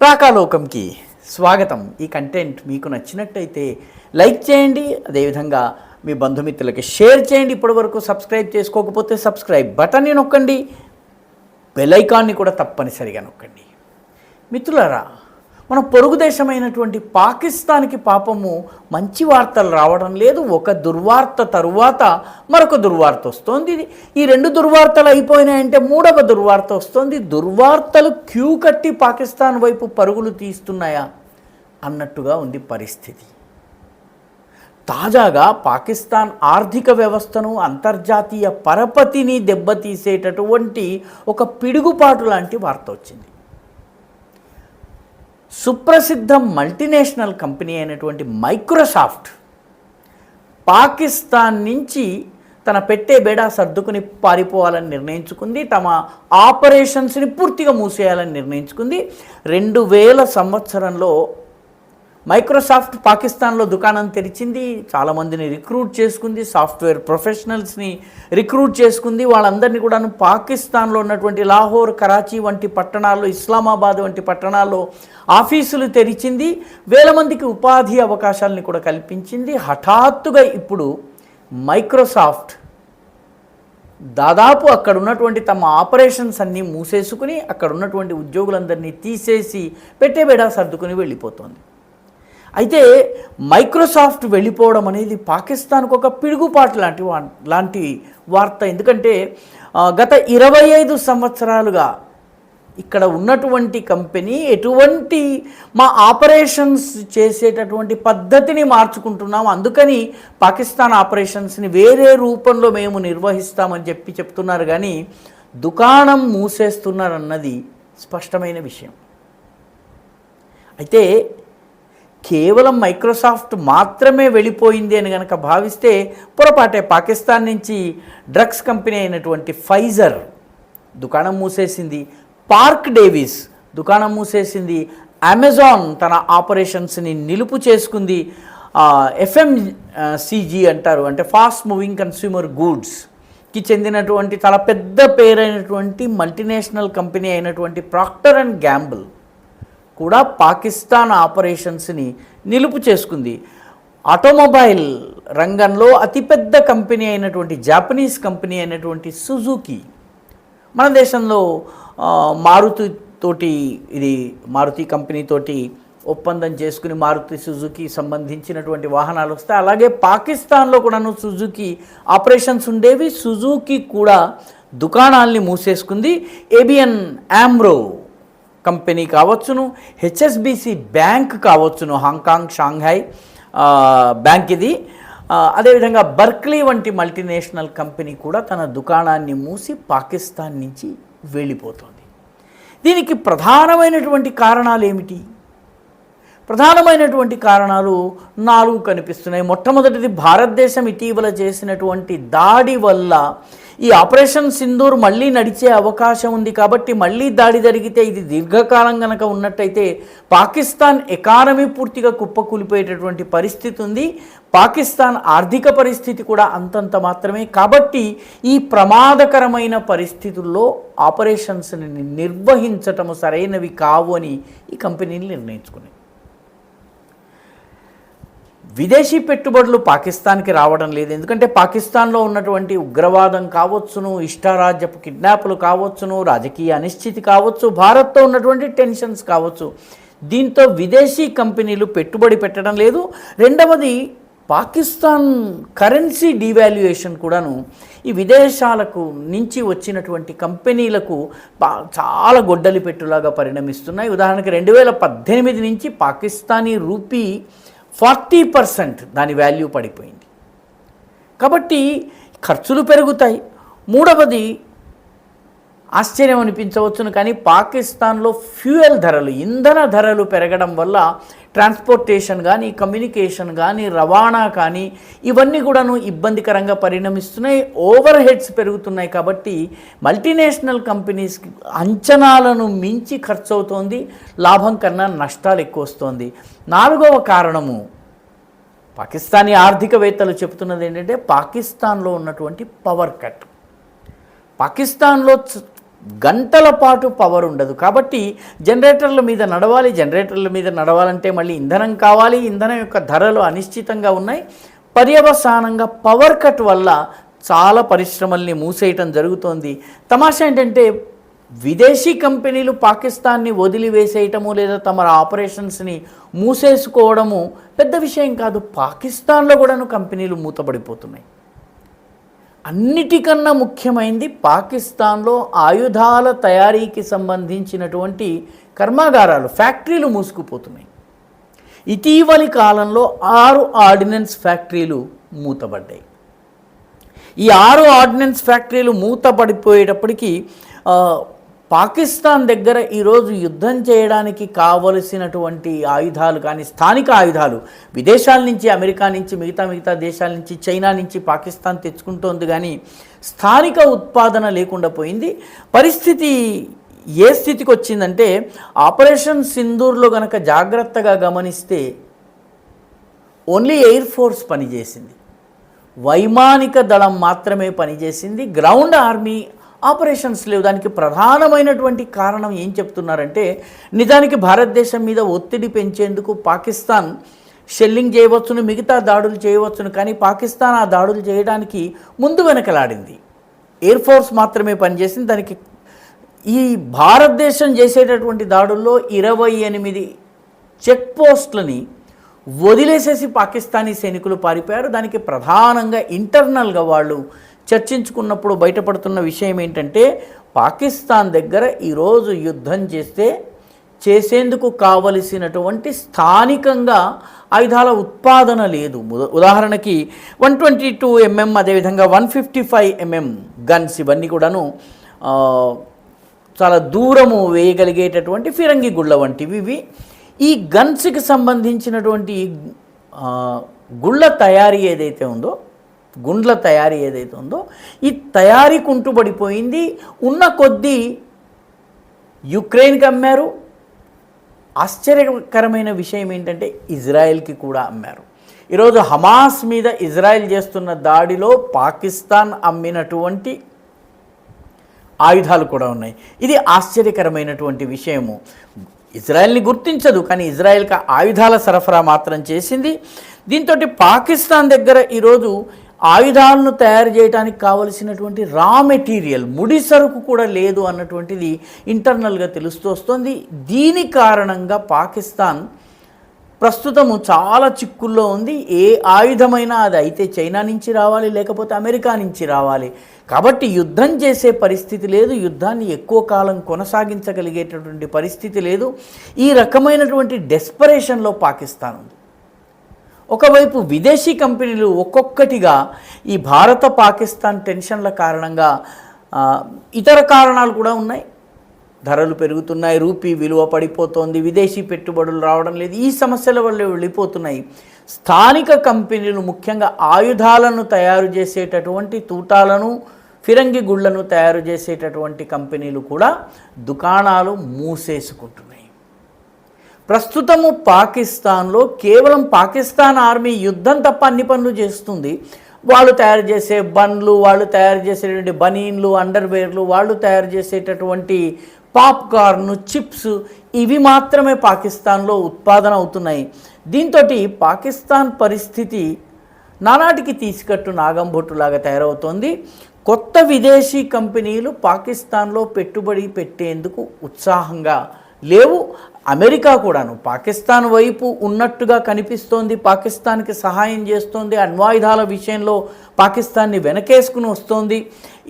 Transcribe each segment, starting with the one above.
రాకాలోకంకి స్వాగతం. ఈ కంటెంట్ మీకు నచ్చినట్టయితే లైక్ చేయండి, అదేవిధంగా మీ బంధుమిత్రులకి షేర్ చేయండి. ఇప్పటివరకు సబ్స్క్రైబ్ చేసుకోకపోతే సబ్స్క్రైబ్ బటన్ని నొక్కండి, బెల్ ఐకాన్ని కూడా తప్పనిసరిగా నొక్కండి. మిత్రులారా, మన పొరుగు దేశమైనటువంటి పాకిస్తాన్కి పాపము మంచి వార్తలు రావడం లేదు. ఒక దుర్వార్త తరువాత మరొక దుర్వార్త వస్తుంది. ఈ రెండు దుర్వార్తలు అయిపోయినాయంటే మూడవ దుర్వార్త వస్తుంది. దుర్వార్తలు క్యూ కట్టి పాకిస్తాన్ వైపు పరుగులు తీస్తున్నాయా అన్నట్టుగా ఉంది పరిస్థితి. తాజాగా పాకిస్తాన్ ఆర్థిక వ్యవస్థను, అంతర్జాతీయ పరపతిని దెబ్బతీసేటటువంటి ఒక పిడుగుపాటు లాంటి వార్త వచ్చింది. సుప్రసిద్ధ మల్టీనేషనల్ కంపెనీ అయినటువంటి మైక్రోసాఫ్ట్ పాకిస్తాన్ నుంచి తన పెట్టే బేడా సర్దుకుని పారిపోవాలని నిర్ణయించుకుంది. తమ ఆపరేషన్స్ని పూర్తిగా మూసేయాలని నిర్ణయించుకుంది. 2000 సంవత్సరంలో మైక్రోసాఫ్ట్ పాకిస్తాన్లో దుకాణం తెరిచింది. చాలామందిని రిక్రూట్ చేసుకుంది, సాఫ్ట్వేర్ ప్రొఫెషనల్స్ని రిక్రూట్ చేసుకుంది. వాళ్ళందరినీ కూడా పాకిస్తాన్లో ఉన్నటువంటి లాహోర్, కరాచీ వంటి పట్టణాల్లో, ఇస్లామాబాద్ వంటి పట్టణాల్లో ఆఫీసులు తెరిచింది. వేల మందికి ఉపాధి అవకాశాలని కూడా కల్పించింది. హఠాత్తుగా ఇప్పుడు మైక్రోసాఫ్ట్ దాదాపు అక్కడ ఉన్నటువంటి తమ ఆపరేషన్స్ అన్నీ మూసేసుకుని అక్కడ ఉన్నటువంటి ఉద్యోగులందరినీ తీసేసి పెట్టే బేడా సర్దుకుని వెళ్ళిపోతుంది. అయితే మైక్రోసాఫ్ట్ వెళ్ళిపోవడం అనేది పాకిస్తాన్కు ఒక పిడుగుపాటు లాంటి వార్త. ఎందుకంటే గత 25 సంవత్సరాలుగా ఇక్కడ ఉన్నటువంటి కంపెనీ ఎటువంటి మా ఆపరేషన్స్ చేసేటటువంటి పద్ధతిని మార్చుకుంటున్నాం, అందుకని పాకిస్తాన్ ఆపరేషన్స్ని వేరే రూపంలో మేము నిర్వహిస్తామని చెప్తున్నారు. కానీ దుకాణం మూసేస్తున్నారన్నది స్పష్టమైన విషయం. అయితే కేవలం మైక్రోసాఫ్ట్ మాత్రమే వెళ్ళిపోయింది అని కనుక భావిస్తే పొరపాటే. పాకిస్తాన్ నుంచి డ్రగ్స్ కంపెనీ అయినటువంటి ఫైజర్ దుకాణం మూసేసింది, పార్క్ డేవిస్ దుకాణం మూసేసింది, అమెజాన్ తన ఆపరేషన్స్ని నిలుపు చేసుకుంది, FMCG అంటారు, అంటే ఫాస్ట్ మూవింగ్ కన్స్యూమర్ గూడ్స్కి చెందినటువంటి చాలా పెద్ద పేరైనటువంటి మల్టీనేషనల్ కంపెనీ అయినటువంటి ప్రాక్టర్ అండ్ గ్యాంబుల్ కూడా పాకిస్తాన్ ఆపరేషన్స్ని నిలుపు చేసుకుంది. ఆటోమొబైల్ రంగంలో అతిపెద్ద కంపెనీ అయినటువంటి జాపనీస్ కంపెనీ అయినటువంటి సుజుకి మన దేశంలో మారుతి కంపెనీతోటి ఒప్పందం చేసుకుని మారుతి సుజుకి సంబంధించినటువంటి వాహనాలు వస్తాయి. అలాగే పాకిస్తాన్లో కూడాను సుజుకి ఆపరేషన్స్ ఉండేవి. సుజుకి కూడా దుకాణాల్ని మూసేసుకుంది. ABN AMRO కంపెనీ కావచ్చును, HSBC బ్యాంక్ కావచ్చును, హాంకాంగ్ షాంఘై బ్యాంక్ ఇది, అదేవిధంగా బర్క్లీ వంటి మల్టీనేషనల్ కంపెనీ కూడా తన దుకాణాన్ని మూసి పాకిస్తాన్ నుంచి వెళ్ళిపోతుంది. దీనికి ప్రధానమైనటువంటి కారణాలు ఏమిటి? ప్రధానమైనటువంటి కారణాలు 4 కనిపిస్తున్నాయి. మొట్టమొదటిది, భారతదేశం ఇటీవల చేసినటువంటి దాడి వల్ల ఈ ఆపరేషన్ సింధూర్ మళ్ళీ నడిచే అవకాశం ఉంది. కాబట్టి మళ్ళీ దాడి జరిగితే ఇది దీర్ఘకాలం కనుక ఉన్నట్టయితే పాకిస్తాన్ ఎకానమీ పూర్తిగా కుప్పకూలిపోయేటటువంటి పరిస్థితి ఉంది. పాకిస్తాన్ ఆర్థిక పరిస్థితి కూడా అంతంత మాత్రమే. కాబట్టి ఈ ప్రమాదకరమైన పరిస్థితుల్లో ఆపరేషన్స్ని నిర్వహించటము సరైనవి కావు అని ఈ కంపెనీలు నిర్ణయించుకున్నాయి. విదేశీ పెట్టుబడులు పాకిస్తాన్కి రావడం లేదు. ఎందుకంటే పాకిస్తాన్లో ఉన్నటువంటి ఉగ్రవాదం కావచ్చును, ఇష్టారాజ్యపు కిడ్నాపులు కావచ్చును, రాజకీయ అనిశ్చితి కావచ్చు, భారత్తో ఉన్నటువంటి టెన్షన్స్ కావచ్చు. దీంతో విదేశీ కంపెనీలు పెట్టుబడి పెట్టడం లేదు. రెండవది, పాకిస్తాన్ కరెన్సీ డివాల్యుయేషన్ కూడాను ఈ విదేశాలకు నుంచి వచ్చినటువంటి కంపెనీలకు చాలా గొడ్డలి పెట్టులాగా పరిణమిస్తున్నాయి. ఉదాహరణకి 2018 నుంచి పాకిస్తానీ రూపీ 40% దాని వాల్యూ పడిపోయింది. కాబట్టి ఖర్చులు పెరుగుతాయి. మూడవది, ఆశ్చర్యం అనిపించవచ్చును కానీ పాకిస్తాన్లో ఫ్యూయల్ ధరలు, ఇంధన ధరలు పెరగడం వల్ల ట్రాన్స్పోర్టేషన్ కానీ, కమ్యూనికేషన్ కానీ, రవాణా కానీ ఇవన్నీ కూడాను ఇబ్బందికరంగా పరిణమిస్తున్నాయి. ఓవర్ హెడ్స్ పెరుగుతున్నాయి. కాబట్టి మల్టీనేషనల్ కంపెనీస్కి అంచనాలను మించి ఖర్చు అవుతోంది, లాభం కన్నా నష్టాలు ఎక్కువ వస్తుంది. 4వ కారణము, పాకిస్తానీ ఆర్థికవేత్తలు చెబుతున్నది ఏంటంటే పాకిస్తాన్లో ఉన్నటువంటి పవర్ కట్. పాకిస్తాన్లో గంటల పాటు పవర్ ఉండదు. కాబట్టి జనరేటర్ల మీద నడవాలంటే మళ్ళీ ఇంధనం కావాలి. ఇంధనం యొక్క ధరలు అనిశ్చితంగా ఉన్నాయి. పర్యవసానంగా పవర్ కట్ వల్ల చాలా పరిశ్రమల్ని మూసేయటం జరుగుతోంది. తమాషా ఏంటంటే విదేశీ కంపెనీలు పాకిస్తాన్ని వదిలివేసేయటము లేదా తమ ఆపరేషన్స్ని మూసేసుకోవడము పెద్ద విషయం కాదు. పాకిస్తాన్లో కూడాను కంపెనీలు మూతపడిపోతున్నాయి. అన్నిటికన్నా ముఖ్యమైనది పాకిస్తాన్లో ఆయుధాల తయారీకి సంబంధించినటువంటి కర్మాగారాలు, ఫ్యాక్టరీలు మూసుకుపోతున్నాయి. ఇటీవలి కాలంలో 6 ఆర్డినెన్స్ ఫ్యాక్టరీలు మూతపడ్డాయి. ఈ 6 ఆర్డినెన్స్ ఫ్యాక్టరీలు మూతపడిపోయేటప్పటికీ పాకిస్తాన్ దగ్గర ఈరోజు యుద్ధం చేయడానికి కావలసినటువంటి ఆయుధాలు కానీ, స్థానిక ఆయుధాలు విదేశాల నుంచి, అమెరికా నుంచి, మిగతా దేశాల నుంచి, చైనా నుంచి పాకిస్తాన్ తెచ్చుకుంటోంది. కానీ స్థానిక ఉత్పాదన లేకుండా పోయింది. పరిస్థితి ఏ స్థితికి వచ్చిందంటే ఆపరేషన్ సింధూర్లో గనక జాగ్రత్తగా గమనిస్తే ఓన్లీ ఎయిర్ ఫోర్స్ పనిచేసింది, వైమానిక దళం మాత్రమే పనిచేసింది. గ్రౌండ్ ఆర్మీ ఆపరేషన్స్ లేవు. దానికి ప్రధానమైనటువంటి కారణం ఏం చెప్తున్నారంటే నిజానికి భారతదేశం మీద ఒత్తిడి పెంచేందుకు పాకిస్తాన్ షెల్లింగ్ చేయవచ్చును, మిగతా దాడులు చేయవచ్చును, కానీ పాకిస్తాన్ ఆ దాడులు చేయడానికి ముందు వెనకలాడింది. ఎయిర్ ఫోర్స్ మాత్రమే పనిచేసింది. దానికి ఈ భారతదేశం చేసేటటువంటి దాడుల్లో 28 చెక్ పోస్టులని వదిలేసేసి పాకిస్తానీ సైనికులు పారిపోయారు. దానికి ప్రధానంగా ఇంటర్నల్గా వాళ్ళు చర్చించుకున్నప్పుడు బయటపడుతున్న విషయం ఏంటంటే పాకిస్తాన్ దగ్గర ఈరోజు యుద్ధం చేసేందుకు కావలసినటువంటి స్థానికంగా ఆయుధాల ఉత్పాదన లేదు. ఉదాహరణకి 122 mm, అదేవిధంగా 155 mm గన్స్, ఇవన్నీ కూడాను చాలా దూరము వేయగలిగేటటువంటి ఫిరంగి గుళ్ళ వంటివి ఇవి. ఈ గన్స్కి సంబంధించినటువంటి గుండ్ల తయారీ ఏదైతే ఉందో ఈ తయారీ కుంటుపడిపోయింది. ఉన్న కొద్దీ యుక్రెయిన్కి అమ్మారు. ఆశ్చర్యకరమైన విషయం ఏంటంటే ఇజ్రాయెల్కి కూడా అమ్మారు. ఈరోజు హమాస్ మీద ఇజ్రాయెల్ చేస్తున్న దాడిలో పాకిస్తాన్ అమ్మినటువంటి ఆయుధాలు కూడా ఉన్నాయి. ఇది ఆశ్చర్యకరమైనటువంటి విషయము. ఇజ్రాయెల్ని గుర్తించదు, కానీ ఇజ్రాయెల్కి ఆయుధాల సరఫరా మాత్రం చేసింది. దీంతో పాకిస్తాన్ దగ్గర ఈరోజు ఆయుధాలను తయారు చేయడానికి కావలసినటువంటి రా మెటీరియల్, ముడి సరుకు కూడా లేదు అన్నటువంటిది ఇంటర్నల్గా తెలుస్తూ వస్తుంది. దీని కారణంగా పాకిస్తాన్ ప్రస్తుతము చాలా చిక్కుల్లో ఉంది. ఏ ఆయుధమైనా అది అయితే చైనా నుంచి రావాలి, లేకపోతే అమెరికా నుంచి రావాలి. కాబట్టి యుద్ధం చేసే పరిస్థితి లేదు, యుద్ధాన్ని ఎక్కువ కాలం కొనసాగించగలిగేటటువంటి పరిస్థితి లేదు. ఈ రకమైనటువంటి డెస్పరేషన్లో పాకిస్తాన్ ఉంది. ఒకవైపు విదేశీ కంపెనీలు ఒక్కొక్కటిగా ఈ భారత పాకిస్తాన్ టెన్షన్ల కారణంగా, ఇతర కారణాలు కూడా ఉన్నాయి, ధరలు పెరుగుతున్నాయి, రూపీ విలువ పడిపోతోంది, విదేశీ పెట్టుబడులు రావడం లేదు, ఈ సమస్యల వల్ల వెళ్ళిపోతున్నాయి. స్థానిక కంపెనీలు ముఖ్యంగా ఆయుధాలను తయారు చేసేటటువంటి తూటాలను, ఫిరంగి గుళ్లను తయారు చేసేటటువంటి కంపెనీలు కూడా దుకాణాలు మూసేసుకుంటున్నాయి. ప్రస్తుతము పాకిస్తాన్లో కేవలం పాకిస్తాన్ ఆర్మీ యుద్ధం తప్ప అన్ని పనులు చేస్తుంది. వాళ్ళు తయారు చేసే బండ్లు, వాళ్ళు తయారు చేసేటువంటి బనీన్లు, అండర్వేర్లు, వాళ్ళు తయారు చేసేటటువంటి పాప్కార్న్, చిప్స్, ఇవి మాత్రమే పాకిస్తాన్లో ఉత్పాదన అవుతున్నాయి. దీంతో పాకిస్తాన్ పరిస్థితి నానాటికి తీసుకట్టు నాగంబొట్టులాగా తయారవుతోంది. కొత్త విదేశీ కంపెనీలు పాకిస్తాన్లో పెట్టుబడి పెట్టేందుకు ఉత్సాహంగా లేవు. అమెరికా కూడాను పాకిస్తాన్ వైపు ఉన్నట్టుగా కనిపిస్తోంది, పాకిస్తాన్కి సహాయం చేస్తోంది, అణ్వాయుధాల విషయంలో పాకిస్తాన్ని వెనకేసుకుని వస్తోంది.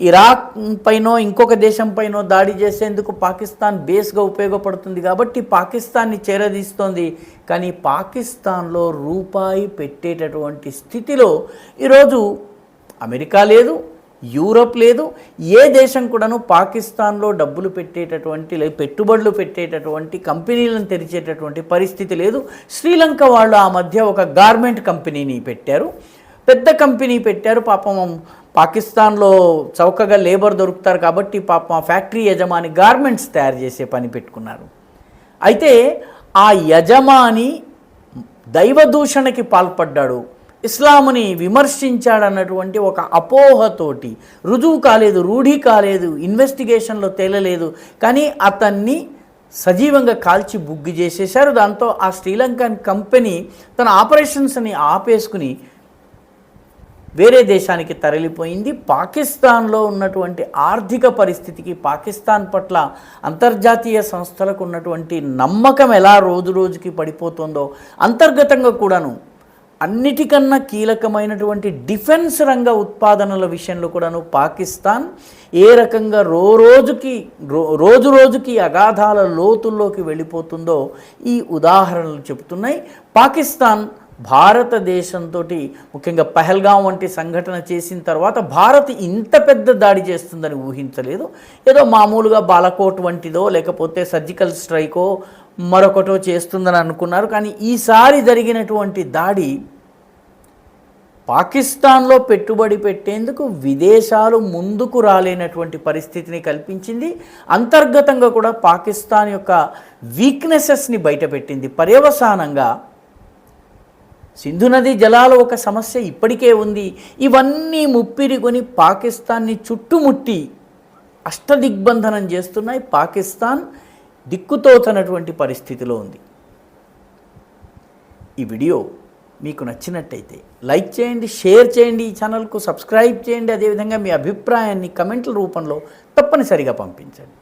ఇరాక్ పైనో ఇంకొక దేశం పైనో దాడి చేసేందుకు పాకిస్తాన్ బేస్గా ఉపయోగపడుతుంది కాబట్టి పాకిస్తాన్ని చేరదీస్తోంది. కానీ పాకిస్తాన్లో రూపాయి పెట్టేటటువంటి స్థితిలో ఈరోజు అమెరికా లేదు, యూరప్ లేదు, ఏ దేశం కూడాను పాకిస్తాన్లో డబ్బులు పెట్టేటటువంటి పెట్టుబడులు పెట్టేటటువంటి కంపెనీలను తెరిచేటటువంటి పరిస్థితి లేదు. శ్రీలంక వాళ్ళు ఆ మధ్య ఒక గార్మెంట్ కంపెనీని పెట్టారు, పెద్ద కంపెనీ పెట్టారు. పాపం పాకిస్తాన్లో చౌకగా లేబర్ దొరుకుతారు కాబట్టి పాపం ఆ ఫ్యాక్టరీ యజమాని గార్మెంట్స్ తయారు చేసే పని పెట్టుకున్నారు. అయితే ఆ యజమాని దైవదూషణకి పాల్పడ్డాడు. ఇస్లాముని విమర్శించాడన్నటువంటి ఒక అపోహతోటి, రుజువు కాలేదు, రూఢి కాలేదు, ఇన్వెస్టిగేషన్లో తేలలేదు, కానీ అతన్ని సజీవంగా కాల్చి బుగ్గి చేసేశారు. దాంతో ఆ శ్రీలంకన్ కంపెనీ తన ఆపరేషన్స్ని ఆపేసుకుని వేరే దేశానికి తరలిపోయింది. పాకిస్తాన్లో ఉన్నటువంటి ఆర్థిక పరిస్థితికి, పాకిస్తాన్ పట్ల అంతర్జాతీయ సంస్థలకు ఉన్నటువంటి నమ్మకం ఎలా రోజు రోజుకి పడిపోతుందో, అంతర్గతంగా కూడాను అన్నిటికన్నా కీలకమైనటువంటి డిఫెన్స్ రంగ ఉత్పాదనల విషయంలో కూడాను పాకిస్తాన్ ఏ రకంగా రోజు రోజుకి అగాధాల లోతుల్లోకి వెళ్ళిపోతుందో ఈ ఉదాహరణలు చెబుతున్నాయి. పాకిస్తాన్ భారతదేశంతో, ముఖ్యంగా పహల్గాం వంటి సంఘటన చేసిన తర్వాత భారత్ ఇంత పెద్ద దాడి చేస్తుందని ఊహించలేదు. ఏదో మామూలుగా బాలకోట్ వంటిదో లేకపోతే సర్జికల్ స్ట్రైకో మరొకటో చేస్తుందని అనుకున్నారు. కానీ ఈసారి జరిగినటువంటి దాడి పాకిస్తాన్లో పెట్టుబడి పెట్టేందుకు విదేశాలు ముందుకు రాలేనటువంటి పరిస్థితిని కల్పించింది. అంతర్గతంగా కూడా పాకిస్తాన్ యొక్క వీక్నెసెస్ని బయటపెట్టింది. పర్యవసానంగా సింధు నదీ జలాలు ఒక సమస్య ఇప్పటికే ఉంది. ఇవన్నీ ముప్పిరికొని పాకిస్తాన్ని చుట్టుముట్టి అష్టదిగ్బంధనం చేస్తున్నాయి. పాకిస్తాన్ దిక్కుతోచనటువంటి పరిస్థితిలో ఉంది. ఈ వీడియో మీకు నచ్చినట్టయితే లైక్ చేయండి, షేర్ చేయండి, ఈ ఛానల్కు సబ్స్క్రైబ్ చేయండి. అదేవిధంగా మీ అభిప్రాయాన్ని కమెంట్ల రూపంలో తప్పనిసరిగా పంపించండి.